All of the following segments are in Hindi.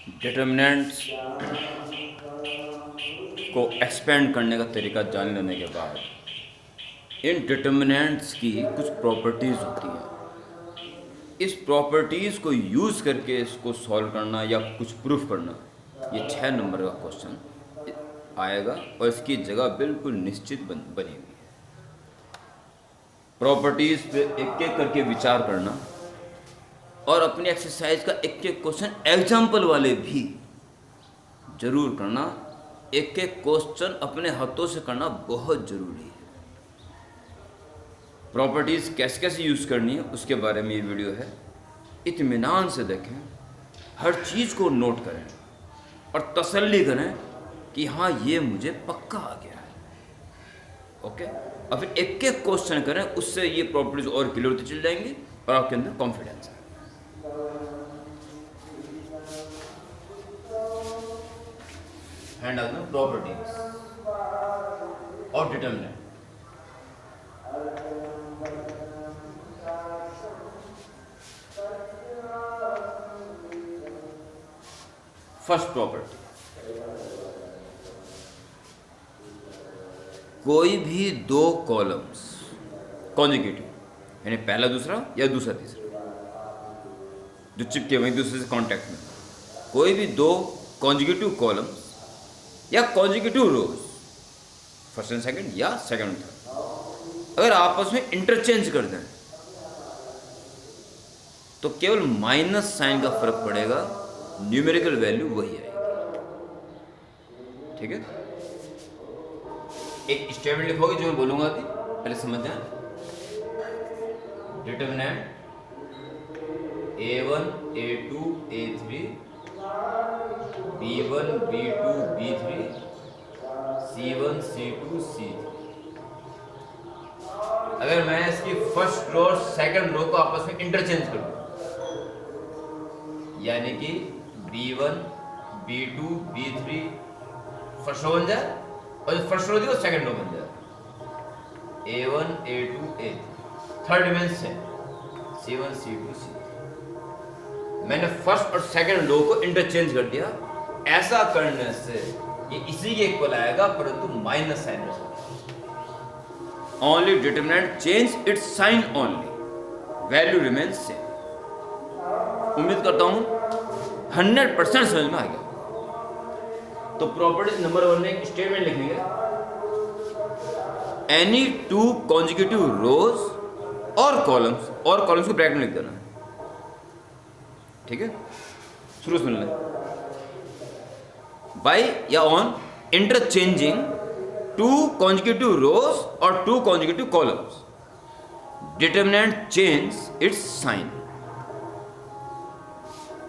डिटर्मिनेंट्स को एक्सपेंड करने का तरीका जान लेने के बाद इन डिटर्मिनेंट्स की कुछ प्रॉपर्टीज़ होती हैं। इस प्रॉपर्टीज़ को यूज़ करके इसको सॉल्व करना या कुछ प्रूफ करना, ये 6 नंबर का क्वेश्चन आएगा और इसकी जगह बिल्कुल निश्चित बनी हुई है। प्रॉपर्टीज़ पे एक एक करके विचार करना और अपनी एक्सरसाइज का एक एक क्वेश्चन एग्जाम्पल वाले भी जरूर करना। एक एक क्वेश्चन अपने हाथों से करना बहुत ज़रूरी है। प्रॉपर्टीज़ कैसे कैसे यूज़ करनी है उसके बारे में ये वीडियो है। इत्मीनान से देखें, हर चीज़ को नोट करें और तसल्ली करें कि हाँ ये मुझे पक्का आ गया है। ओके, और फिर एक एक क्वेश्चन करें, उससे ये प्रॉपर्टीज़ और क्लियर होती चल जाएंगी और आपके अंदर कॉन्फिडेंस है। हैंड आउट प्रॉपर्टीज और डिटर्मिनेंट। फर्स्ट प्रॉपर्टी, कोई भी दो कॉलम्स कॉन्जिक्यूटिव, यानी पहला दूसरा या दूसरा तीसरा जो चिपके वहीं दूसरे से कांटेक्ट में, कोई भी दो कॉन्जिक्यूटिव कॉलम्स या consecutive rows, first and second या सेकंड एंड थर्ड, अगर आपस में इंटरचेंज कर दें तो केवल माइनस साइन का फर्क पड़ेगा, न्यूमेरिकल वैल्यू वही आएगी। ठीक है, एक स्टेटमेंट लिखोगे जो मैं बोलूंगा अभी, पहले समझ जाए। Determinant A1 A2 A3 B1 B2 B3 C1 C2 C3। अगर मैं इसकी फर्स्ट रो और सेकंड रो को आपस में इंटरचेंज कर दूं, यानी कि B1 B2 B3 first row बन जाए और जो फर्स्ट रो थी वो सेकंड रो बन जाए, A1 A2 A3, third dimension C1 C2 C3। मैंने फर्स्ट और सेकंड रो को इंटरचेंज कर दिया। ऐसा करने से ये इसी के इक्वल आएगा, परंतु माइनस साइन में। Only determinant change its sign only, value remains same. उम्मीद करता हूं 100% समझ में आ गया। तो प्रॉपर्टी नंबर 1 में एक स्टेटमेंट लिखेंगे, एनी टू कॉन्जिक्यूटिव रोज और कॉलम्स को ब्रैकेट में लिख देना है। ठीक है, शुरू से मिलना है। बाय या on interchanging two consecutive rows और two consecutive columns, determinant change its sign.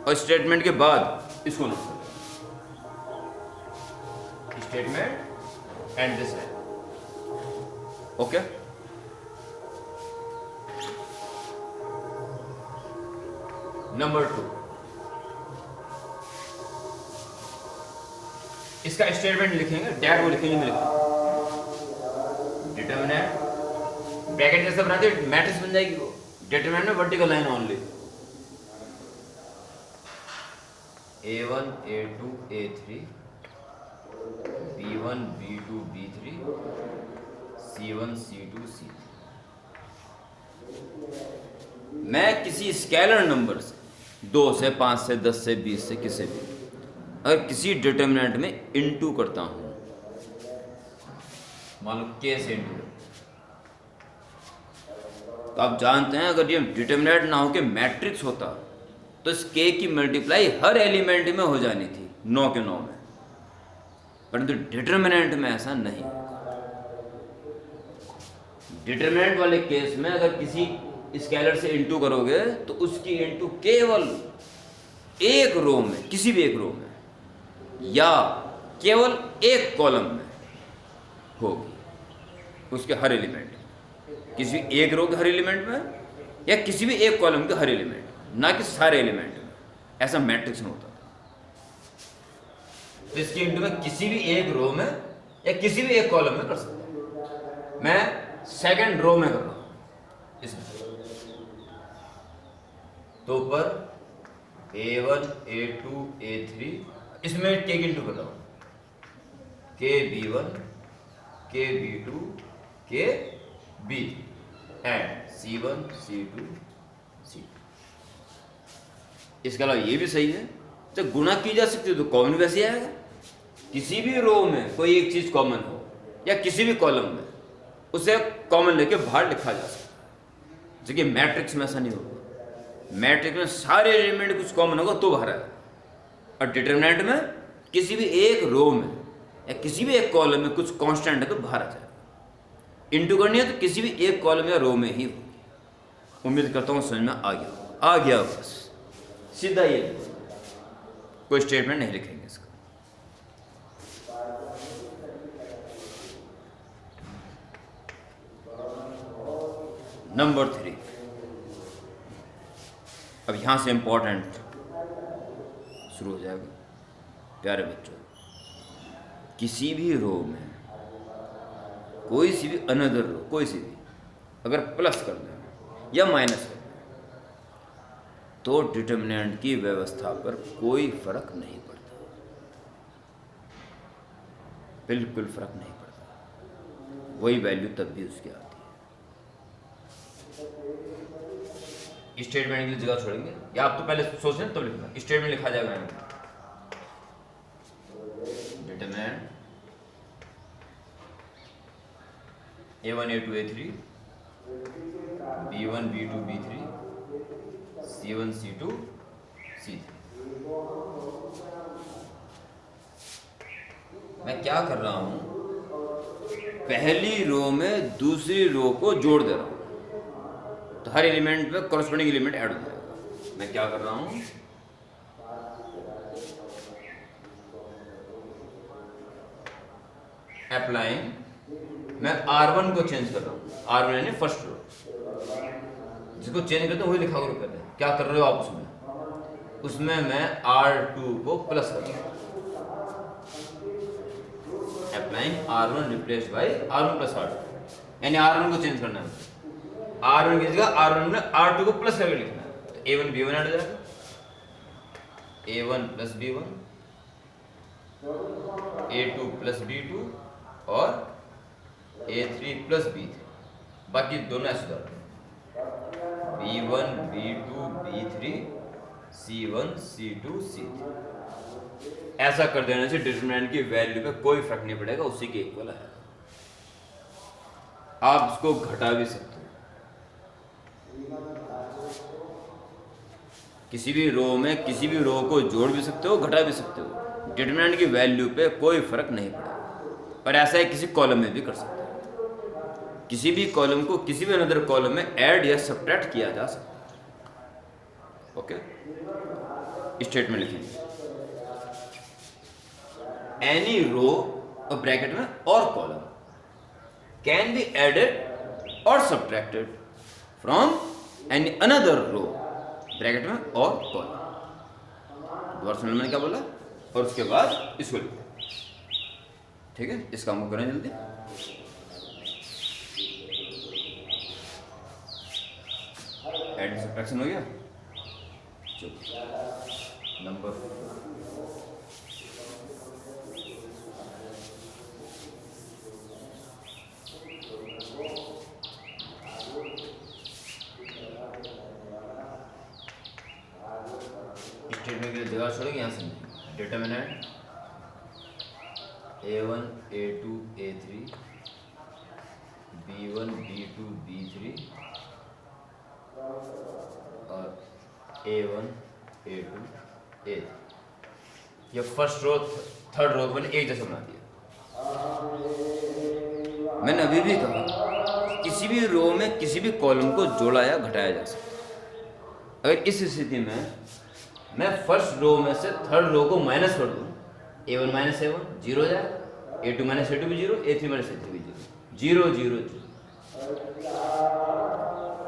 और स्टेटमेंट के बाद इसको नोट करें, स्टेटमेंट एंड दिस है। ओके, नंबर 2, इसका स्टेटमेंट लिखेंगे, डैट वो लिखेंगे, मैं लिखूंगा डिटरमिनेंट, ब्रैकेट जैसे बनाते मैट्रिक्स बन जाएगी वो, डिटरमिनेंट में vertical line only, A1 A2 A3 B1 B2 B3 C1 C2 C3। मैं किसी स्केलर नंबर से 2 से 5 से 10 से 20 से किसी भी अगर किसी डिटर्मिनेंट में इनटू करता हूं, मान लो K से इनटू, तो आप जानते हैं अगर ये डिटर्मिनेंट ना हो के मैट्रिक्स होता तो इस K की मल्टीप्लाई हर एलिमेंट में हो जानी थी 9 के 9 में, परंतु डिटर्मिनेंट में ऐसा नहीं। डिटर्मिनेंट वाले केस में अगर किसी स्केलर से इनटू करोगे तो उसकी इनटू केवल एक रो में, किसी भी एक रो में या केवल एक कॉलम में होगी, उसके हर एलिमेंट, किसी एक रो के हर एलिमेंट में या किसी भी एक कॉलम के हर एलिमेंट, ना कि सारे एलिमेंट में। ऐसा मैट्रिक्स में होता था। तो इसकी इनटू में किसी भी एक रो में या किसी भी एक कॉलम में कर सकता हूं। मैं सेकंड रो में कर रहा हूं इसमें, तो ऊपर A1 A2 A3, इसमें K की इंटू कर रहा हूँ, KB1 KB2 KB3 and C1 C2 C2। इसके अलावा ये भी सही है, जब गुणा की जा सकती है तो कॉमन वैसे आएगा। किसी भी रो में कोई एक चीज कॉमन हो या किसी भी कॉलम में, उसे कॉमन लेके बाहर लिखा जा सकता है। जबकि मैट्रिक्स में ऐसा नहीं होगा। मैट्रिक्स में सारे एलिमेंट कुछ कॉमन होगा तो बाहर आएगा, और डिटरमिनेंट में किसी भी एक रो में या किसी भी एक कॉलम में कुछ कांस्टेंट है तो बाहर आ जाएगा। इंटू करनी है तो किसी भी एक कॉलम या रो में ही होगी। उम्मीद करता हूँ समझ में आ गया बस सीधा ये, कोई स्टेटमेंट नहीं लिखेंगे इसका। नंबर 3, अब यहां से इंपॉर्टेंट शुरू हो जाएगा। प्यारे बच्चों, किसी भी रो में कोई सी भी अनदर रो, कोई सी भी अगर प्लस कर दें या माइनस कर दें तो डिटरमिनेंट की व्यवस्था पर कोई फर्क नहीं पड़ता, बिल्कुल फर्क नहीं पड़ता। वही वैल्यू तब भी उसकी आती है। स्टेटमेंट के लिए जगह छोड़ेंगे या आप तो पहले सोच लें तब लिखना। स्टेटमेंट लिखा जाएगा determinant A1 A2 A3 B1 B2 B3 C1 C2 C3। मैं क्या कर रहा हूं, पहली रो में दूसरी रो को जोड़ दे रहा हूं, तो हर एलिमेंट पे कॉरस्पॉन्डिंग एलिमेंट ऐड हो जाएगा। मैं क्या कर रहा हूं, अप्लाइंग, मैं R1 को चेंज कर रहा हूं। R1 यानी फर्स्ट रो, जिसको चेंज करते हैं वही लिखा करो। पहले क्या कर रहे हो आप उसमें मैं R2 को प्लस कर रहा हूं। Applying R1 replace by R1 plus R2, यानी R1 को चेंज करना है। R1 की जगह R1 में R2 को प्लस करके लिखना है, तो A1 B1 ऐड हो जाएगा। A1 plus B1, A2 plus B2 और A3 प्लस B3। बाकी दोनों ऐसे होते हैं, B1 B2 B3 C1 C2 C3। ऐसा कर देने से डिटरमिनेंट की वैल्यू पे कोई फर्क नहीं पड़ेगा, उसी के इक्वल है। आप इसको घटा भी सकते हो, किसी भी रो में किसी भी रो को जोड़ भी सकते हो, घटा भी सकते हो। डिटरमिनेंट की वैल्यू पे कोई फर्क नहीं पड़ेगा। और ऐसा है किसी कॉलम में भी कर सकते हो, किसी भी कॉलम को किसी भी अनदर कॉलम में ऐड या सब्ट्रैक्ट किया जा सकता है। ओके, स्टेटमेंट लिखेंगे, एनी रो और ब्रैकेट में और कॉलम कैन बी एडेड और subtracted from any another row, bracket में और कॉलम। दोबारा सुन, मैंने क्या बोला, और उसके बाद इसको लिखो। ठीक है, इस काम को करें जल्दी। एड सब्ट्रैक्शन हो गया। चलो नंबर स्टेटमेंट के लिए जगह छोड़ेंगे, यहाँ से determinant A1 A2 A3 B1 B2 B3 और A1 A2 A3। ये फर्स्ट रो थर्ड रो मैंने एक जैसा बना दिया। मैंने अभी भी कहा किसी भी रो में किसी भी कॉलम को जोड़ा या घटाया जा सकता है। अगर इस स्थिति में मैं फर्स्ट रो में से थर्ड रो को माइनस कर दूं, A1 माइनस A1 जीरो हो जाएगा, A2 माइनस A2 भी जीरो, A3 माइनस A3 भी जीरो, जीरो जीरो जीरो।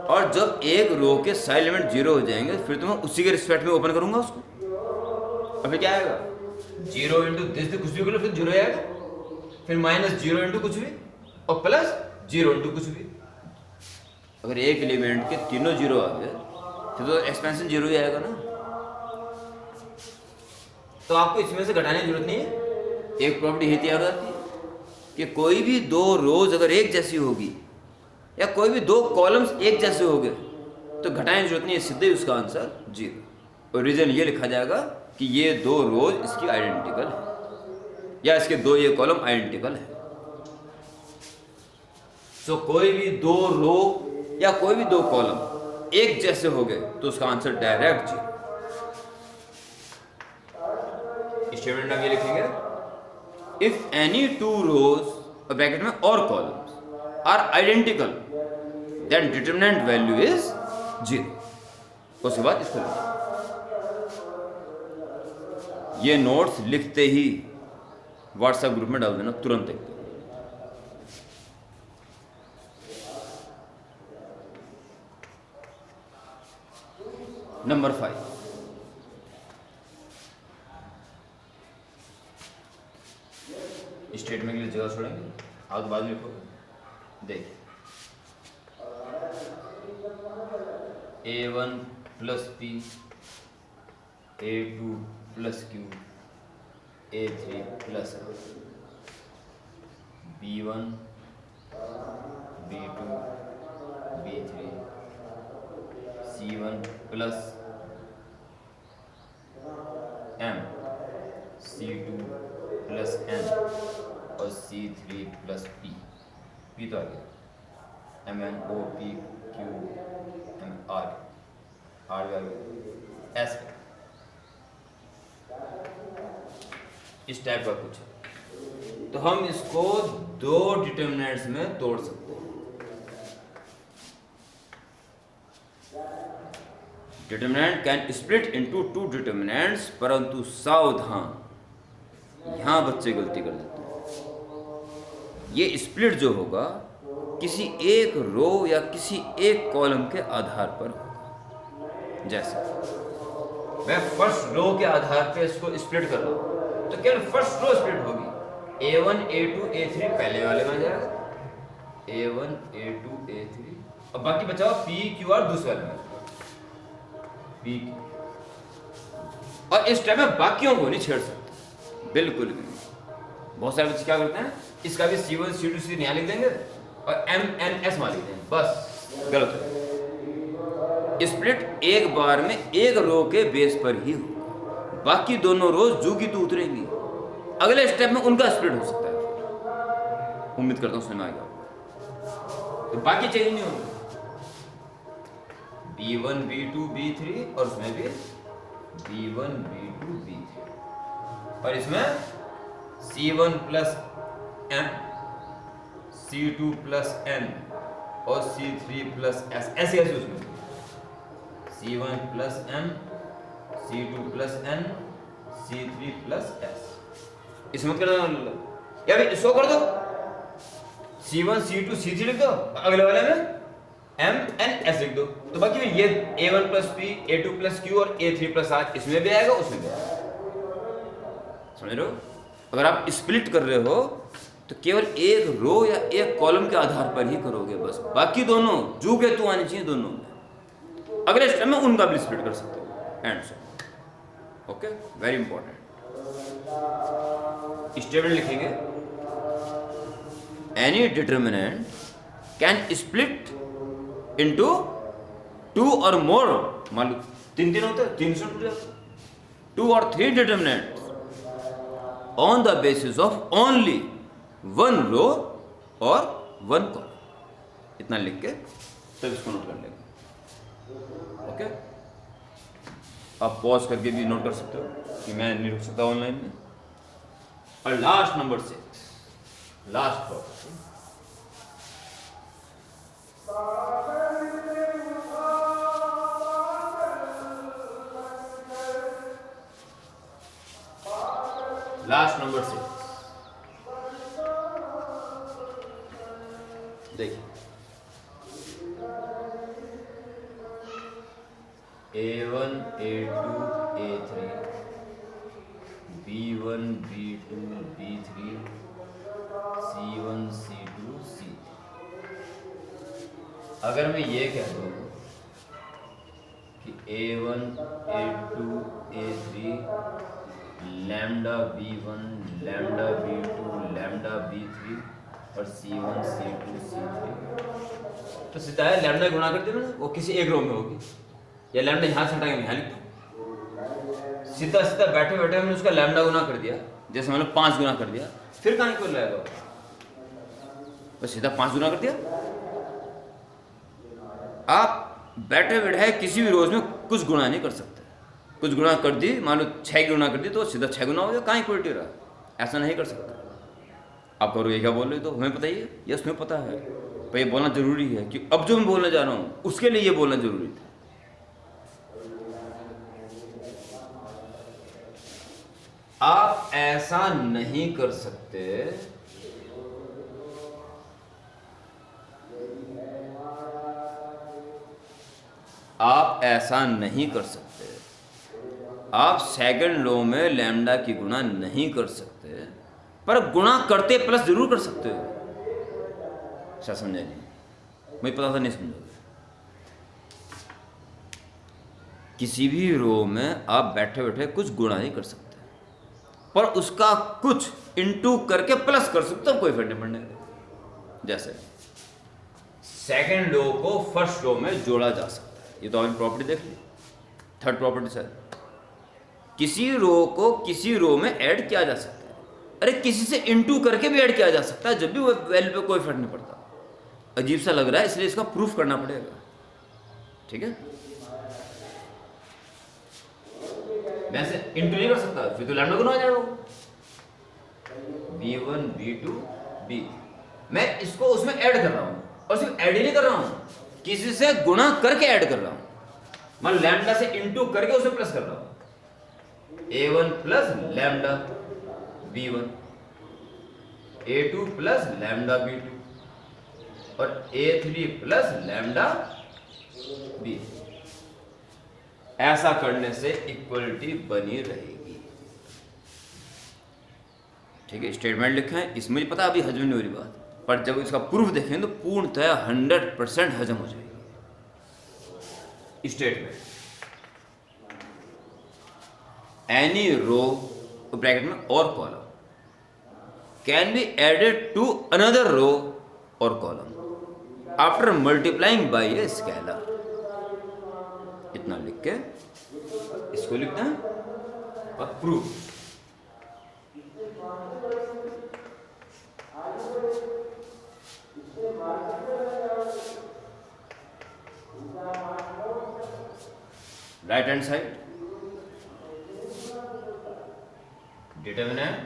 और जब एक रो के सारे एलिमेंट जीरो हो जाएंगे फिर तो मैं उसी के रिस्पेक्ट में ओपन करूंगा उसको, और फिर क्या आएगा, जीरो इंटू दिस कुछ भी करो फिर जीरो आएगा, फिर माइनस जीरो इंटू कुछ भी और प्लस जीरो इंटू कुछ भी। अगर एक एलिमेंट के तीनों जीरो आ गए फिर तो एक्सपेंशन जीरो ही आएगा ना। तो आपको इसमें से घटाने की जरूरत नहीं है। एक प्रॉपर्टी है तैयार हो जाती है कि कोई भी दो रोज अगर एक जैसी होगी या कोई भी दो कॉलम्स एक जैसे हो गए तो घटाने की जरूरत नहीं है, सीधे ही उसका आंसर 0। और रीजन ये लिखा जाएगा कि ये दो रोज इसकी आइडेंटिकल है या इसके दो ये कॉलम आइडेंटिकल है। सो कोई भी दो रो या कोई भी दो कॉलम एक जैसे हो गए तो उसका आंसर डायरेक्ट 0। स्टेटमेंट में ये लिखेंगे, if any two rows bracket में और columns are identical then determinant value is 0। उसके बाद इसको ये नोट्स लिखते ही व्हाट्सएप ग्रुप में डाल देना तुरंत एक। नंबर 5, स्टेटमेंट के लिए जगह छोड़ेंगे, आप बाद में लिखोगे। देखिए A1 plus P, A2 plus Q, A3 plus B1, B2, B3, C1 plus M, C2 plus N और C3 प्लस P तो आ गया MN O P Q M R S। इस टाइप का कुछ है तो हम इसको दो डिटरमिनेंट्स में तोड़ सकते हैं। Determinant can split into to determinants, परंतु सावधान, यहां बच्चे गलती कर देते हैं। ये स्प्लिट जो होगा किसी एक रो या किसी एक कॉलम के आधार पर होगा। जैसे मैं फर्स्ट रो के आधार पे इसको स्प्लिट कर रहा हूं तो केवल फर्स्ट रो स्प्लिट होगी। A1 A2 A3 पहले वाले में आ जाएगा, A1 A2 A3 और बाकी बचा हुआ P Q R दूसरे वाले में P। और इस टाइम में बाकियों को नहीं छेड़ सकते, बिल्कुल भी नहीं। बहुत सारे बच्चे क्या करते हैं, इसका भी C1 C2 C3 यहाँ लिख देंगे और M N S वहां लिख देंगे, बस गलत है। स्प्लिट एक बार में एक रो के बेस पर ही हो, बाकी दोनों रोज जू की तू उतरेंगी, अगले स्टेप में उनका स्प्लिट हो सकता है। उम्मीद करता हूं समझ में आएगा, तो बाकी चेंज नहीं होगा। B1 B2 B3 और उसमें भी B1 B2 B3 और इसमें C1 plus M, C2 plus N और C3 प्लस S, ऐसे ऐसे उसमें C1 plus M, C2 plus N, C3 plus S। इसमें कर दो या भी इसको कर दो, C1 C2 C3 लिख दो, अगले वाले में M N S लिख दो, तो बाकी में ये A1 plus P, A2 plus Q और A3 प्लस R इसमें भी आएगा उसमें भी आएगा। समझ रहे हो? अगर आप स्प्लिट कर रहे हो तो केवल एक रो या एक कॉलम के आधार पर ही करोगे बस, बाकी दोनों जू के तू आने चाहिए दोनों में, अगले स्टेप में उनका भी स्प्लिट कर सकते हो and so. Okay, very important. Statement लिखेंगे, any determinant can split into two or more, मान लो तीन होते हैं, 3 से टूट जाते, 2 और 3 determinants on the basis of only 1 रो और 1 कॉलम। इतना लिख के तब इसको नोट कर लेंगे। ओके, आप पॉज करके भी नोट कर सकते हो कि मैं नहीं रुक सकता ऑनलाइन में। और last number 6, last property, last number 6 देखिए, A1 A2 A3 B1 B2 B3 C1 C2 C3। अगर मैं ये कह दूँ कि A1 A2 A3 lambda B1 lambda B2 lambda B3 और C1 C2 C3। तो सीधा है लैम्डा गुणा कर दिया ना, वो किसी एक रो में होगी, या लैम्डा यहाँ से हटाएंगे यहाँ लिख दो, सीधा सीधा बैठे बैठे हमने उसका लैम्डा गुना कर दिया, जैसे मैंने 5 गुना कर दिया, फिर कहाँ क्यों लाएगा, बस सीधा 5 गुना कर दिया। आप बैठे बैठे किसी भी रोज में कुछ गुणा नहीं कर सकते, कुछ गुणा कर दी, मान लो 6 गुणा कर दी तो सीधा 6 गुना हो गया, कहाँ इक्वलिटी रहा, ऐसा नहीं कर सकता। आप करो ये क्या बोल रहे, तो हमें पता ही है, यस हमें पता है, पर ये बोलना जरूरी है कि अब जो मैं बोलने जा रहा हूँ उसके लिए ये बोलना जरूरी था। आप ऐसा नहीं कर सकते, आप ऐसा नहीं कर सकते, आप सेकंड लो में लैम्डा की गुणा नहीं कर सकते, पर गुणा करते प्लस जरूर कर सकते हो। क्या समझा जी, मुझे पता था नहीं समझोगे। किसी भी रो में आप बैठे बैठे कुछ गुणा नहीं कर सकते, पर उसका कुछ इनटू करके प्लस कर सकते हो, कोई फर्क नहीं पड़ने का। जैसे सेकंड लो को फर्स्ट लो में जोड़ा जा सकता है, ये तो आपने प्रॉपर्टी देख ली। थर्ड प्रॉपर्टी सर, किसी रो को किसी रो में ऐड किया जा सकता है, अरे किसी से इनटू करके भी ऐड किया जा सकता है, जब भी वो वैल्यू पे कोई फर्क नहीं पड़ता। अजीब सा लग रहा है इसलिए इसका प्रूफ करना पड़ेगा, ठीक है। मैं से इनटू नहीं कर सकता, फिर तो लैम्डा गुना हो जाएगा, B1 B2 B, मैं इसको उसमें ऐड कर रहा हूं, और सिर्फ ऐड ही नहीं कर रहा हूं, किसी से गुणा करके ऐड कर रहा हूं। मैं लैम्डा से इनटू करके उसे प्लस कर रहा हूं, A1 plus lambda B1, A2 plus lambda B2 और A3 प्लस लैम्डा B। ऐसा करने से इक्वलिटी बनी रहेगी, ठीक है। स्टेटमेंट लिखा है, इसमें मुझे पता अभी हजम नहीं हो रही बात, पर जब इसका प्रूफ देखें तो पूर्णतः 100% हजम हो जाएगी। स्टेटमेंट, एनी रो ब्रैकेट में और column can be added to another row or column after multiplying by a scalar. इतना लिख के इसको लिखते हैं और proof. Right hand side determinant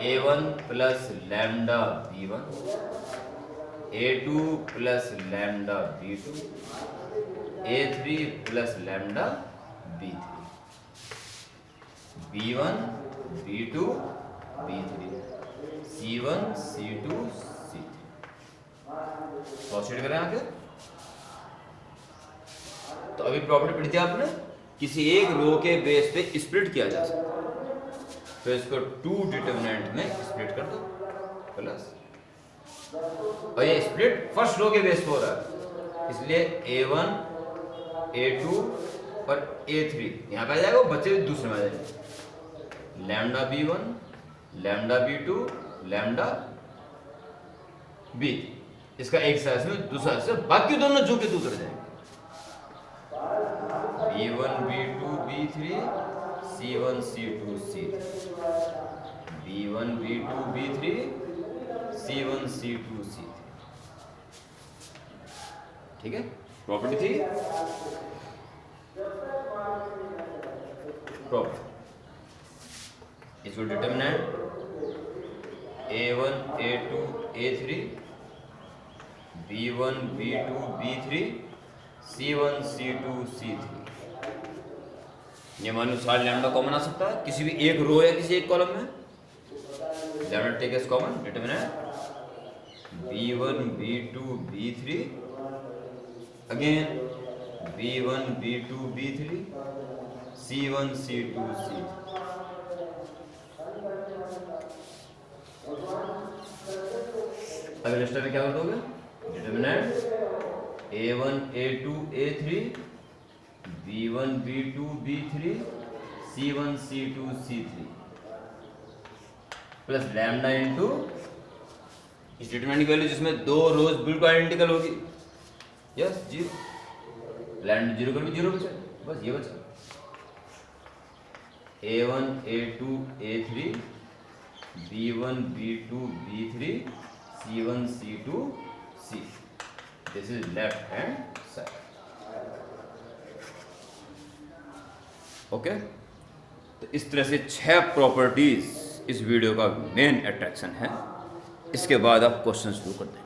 A1 plus lambda B1, A2 plus lambda B2, A3 plus lambda B3, B1 B2 B3, C1 C2 C3। Proceed करें आगे। तो अभी प्रॉपर्टी पढ़ी थी आपने, किसी एक रो के बेस पे स्प्लिट किया जा सकता है, तो इसको 2 डिटरमिनेंट में स्प्लिट कर दो प्लस, और ये स्प्लिट फर्स्ट रो के बेस पे हो रहा है, इसलिए A1 A2 और A3 यहाँ पे आ जाएगा, बच्चे दूसरे में आ जाएंगे, lambda B1 lambda B2 lambda B। इसका एक साइड में दूसरा से, बाकी दोनों जो के दूसरे जाएंगे, B1 B2 B3 C1 C2 C3, B1 B2 B3 C1 C2 C3, ठीक है। प्रॉपर्टी थी प्रॉपर्टी, इसको determinant A1 A2 A3 B1 B2 B3 C1 C2 C3। नियमानुसार लैम्डा कॉमन आ सकता है किसी भी एक रो या किसी एक कॉलम में, lambda take as common, determinant B1 B2 B3 again B1 B2 B3 C1 C2 C3। अगले स्टेप में क्या कर दोगे, determinant A1 A2 A3 B1 B2 B3 C1 C2 C3 plus lambda into statement की वैल्यू जिसमें दो रोज बिल्कुल आइडेंटिकल होगी, यस जीरो, लैम्डा जीरो कर भी जीरो बचा, बस ये बचा। A1 A2 A3 B1 B2 B3 C1 C2 C, this is left hand side. Okay, तो इस तरह से 6 प्रॉपर्टीज इस वीडियो का मेन अट्रैक्शन है। इसके बाद आप क्वेश्चन शुरू कर दें।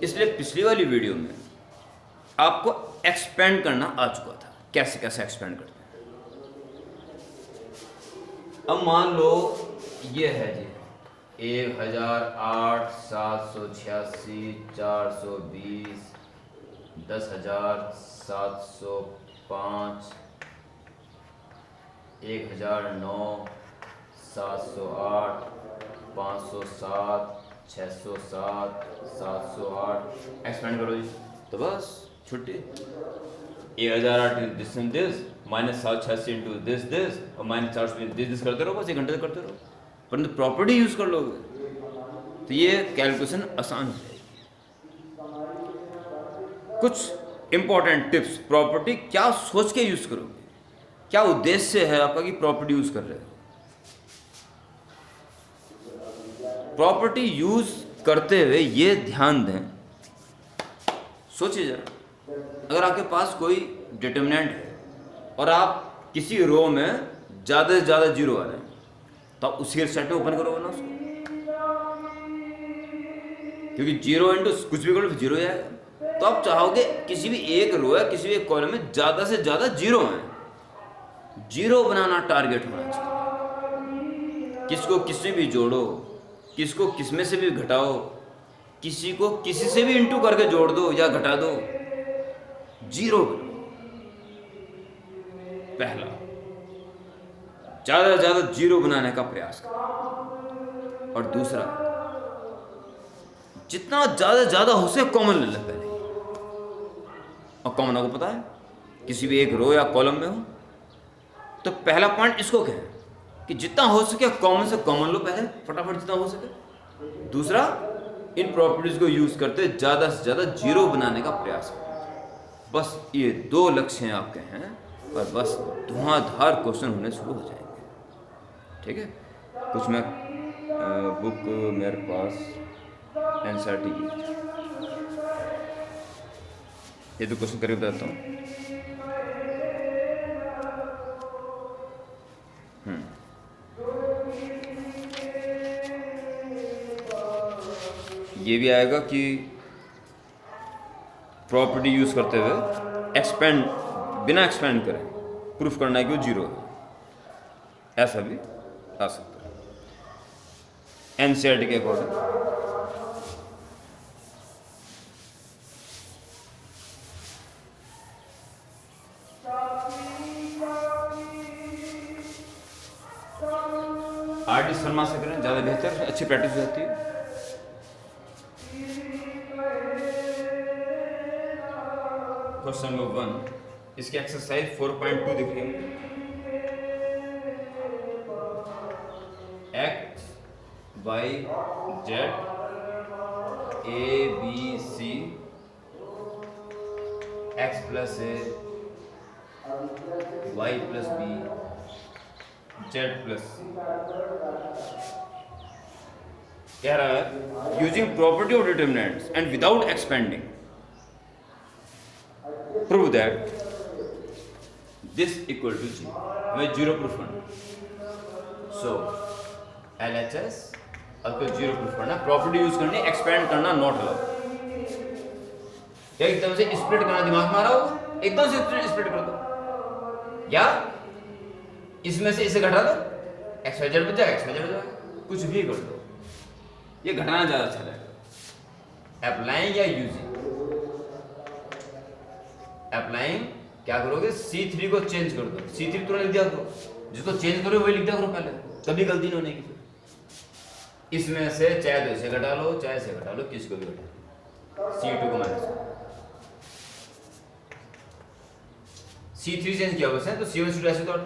इसलिए पिछली वाली वीडियो में आपको एक्सपेंड करना आ चुका था, कैसे कैसे एक्सपेंड करते हैं। अब मान लो ये है जी 1008 786 420 10,705 1009 708 507 607 708 एक्सपेंड करो जी, तो बस छुट्टी। 1008 this and this minus 786 into this this और माइनस 420 दिस करते रहो, बस 1 घंटे तक करते रहो। परंतु प्रॉपर्टी यूज कर लोगे तो ये कैलकुलेशन आसान हो जाएगी। कुछ इंपॉर्टेंट टिप्स, प्रॉपर्टी क्या सोच के यूज करोगे, क्या उद्देश्य है आपका कि प्रॉपर्टी यूज कर रहे हो। प्रॉपर्टी यूज करते हुए ये ध्यान दें, सोचिए जरा, अगर आपके पास कोई डिटर्मिनेंट है और आप किसी रो में ज़्यादा से ज़्यादा जीरो आ रहे हैं, तो आप उसी सेट में ओपन करोगे ना उसको, क्योंकि जीरो इंटू कुछ भी करो जीरो आएगा। तो आप चाहोगे किसी भी एक रो है, किसी भी एक कॉलम में ज़्यादा से ज़्यादा जीरो हैं, जीरो बनाना टारगेट होना चाहिए। किसको किससे भी जोड़ो, किसको किसमें से भी घटाओ, किसी को किसी से भी इंटू करके जोड़ दो या घटा दो, जीरो बनो। पहला, ज्यादा से ज्यादा जीरो बनाने का प्रयास करो। और दूसरा, जितना ज्यादा ज्यादा हो सके कॉमन ले ले पहले। और कॉमन आपको पता है किसी भी एक रो या कॉलम में हो, तो पहला पॉइंट इसको कहें कि जितना हो सके कॉमन से कॉमन लो पहले, फटाफट जितना हो सके। दूसरा, इन प्रॉपर्टीज को यूज करते ज्यादा से ज्यादा जीरो बनाने का प्रयास करो। बस ये 2 लक्ष्य हैं आपके हैं, और बस धुआंधार क्वेश्चन होने शुरू हो जाएंगे। ठीक है, कुछ मैं बुक मेरे पास एनसीईआरटी की, ये 2 क्वेश्चन करके बताता हूँ। ये भी आएगा कि प्रॉपर्टी यूज करते हुए एक्सपेंड, बिना एक्सपेंड करें प्रूफ करना है कि वो जीरो है, ऐसा भी आ सकता है एनसीईआरटी के अकॉर्डिंग। आर.डी. शर्मा से करें, ज़्यादा बेहतर, अच्छी प्रैक्टिस हो जाती है। क्वेश्चन नंबर 1, इसकी एक्सरसाइज 4.2 दिख रही है। X y z a b c x plus a y plus b z plus c. कह रहा है using property of determinants and without expanding prove that this equal to 0, हमें 0 प्रूफ करना। सो LHS आपको 0 प्रूफ करना, प्रॉपर्टी यूज करनी, एक्सपेंड करना नॉट अलाउड। या एकदम से स्प्लिट करना दिमाग में आ रहा होगा, एकदम से स्प्लिट कर दो, या इसमें से इसे घटा दो, एक्स वाई जेड बच जाएगा, एक्स वाई जेड बच जाएगा, कुछ भी कर दो, ये घटाना ज्यादा अच्छा लगेगा। अप्लाइंग या यूजिंग, अप्लाइंग क्या करोगे, C3 को चेंज कर दो, C3 तुरंत लिख दिया करो, जिसको चेंज करो वही लिख दिया करो पहले, कभी गलती नहीं होने की। इसमें से चाहे तो इसे घटा लो, चाहे इसे घटा लो, किसको भी घटा लो, C2 को माइनस करो। C3 चेंज किया बस है, तो C1 C2 ऐसे तोड़ दो,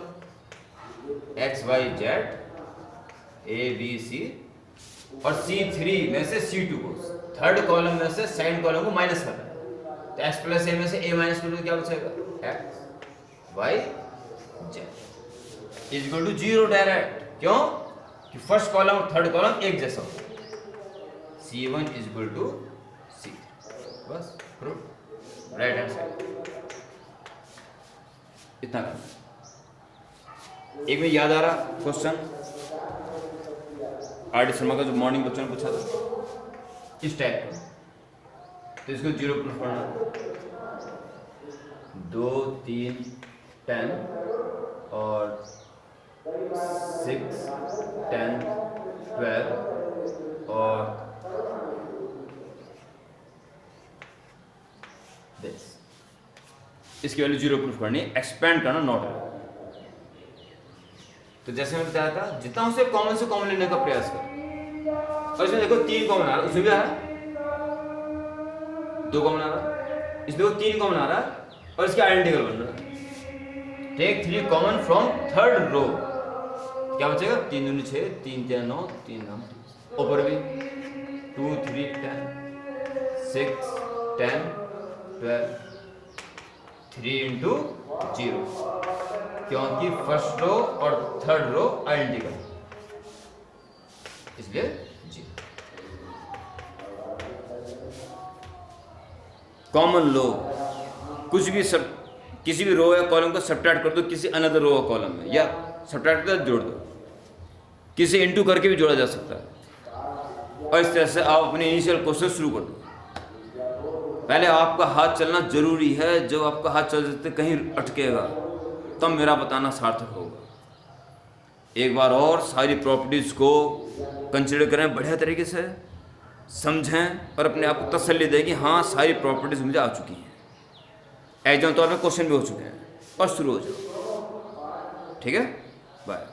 XYZ ABC और C3 में से C2 को, थर्ड कॉलम में से सेकंड कॉलम को माइनस करना है, तो x प्लस ए में से a माइनस कर दो, क्या बचेगा? XYZ is equal to 0 direct. क्यों? कि फर्स्ट कॉलम और थर्ड कॉलम एक जैसा हो। C1 is equal to C3, बस प्रूफ, राइट हैंड साइड। इतना करना। एक में याद आ रहा क्वेश्चन आर डी शर्मा का जो मॉर्निंग बच्चों ने पूछा था इस टाइप का, तो इसको 0 प्रूफ करना। 2 3 10 और 6 10 12 और दिस, इसकी वैल्यू 0 प्रूफ करनी है, एक्सपेंड करना, नॉट। तो जैसे मैं बताया था, जितना उसे कॉमन से कॉमन लेने का प्रयास कर। और इसमें देखो 3 कॉमन आ रहा है, उसमें भी आ रहा है 2 कॉमन आ रहा है, इसमें 3 कॉमन आ रहा है और इसके आइडेंटिकल बन रहा है। Take 3 common from third row, क्या बचेगा? 3 दूनी 6, 3 3 9, 3 9, ऊपर भी 2 3 10 6 10 12, 3 इंटू 0, क्योंकि फर्स्ट रो और थर्ड रो आइडेंटिकल, इसलिए 0। कॉमन लो, कुछ भी सब, किसी भी रो या कॉलम को सब्ट्रैक्ट कर दो किसी अनदर रो या कॉलम में, या सब्ट्रैक्ट कर जोड़ दो, किसी इंटू करके भी जोड़ा जा सकता है। और इस तरह से आप अपने इनिशियल क्वेश्चन शुरू कर दो। पहले आपका हाथ चलना जरूरी है, जब आपका हाथ चल जाते कहीं अटकेगा तब मेरा बताना सार्थक होगा। एक बार और सारी प्रॉपर्टीज को कंसिडर करें, बढ़िया तरीके से समझें और अपने आप को तसल्ली दें कि हाँ सारी प्रॉपर्टीज मुझे आ चुकी हैं, एग्जाम तौर पे क्वेश्चन भी हो चुके हैं, और शुरू हो जाओ। ठीक है, बाय।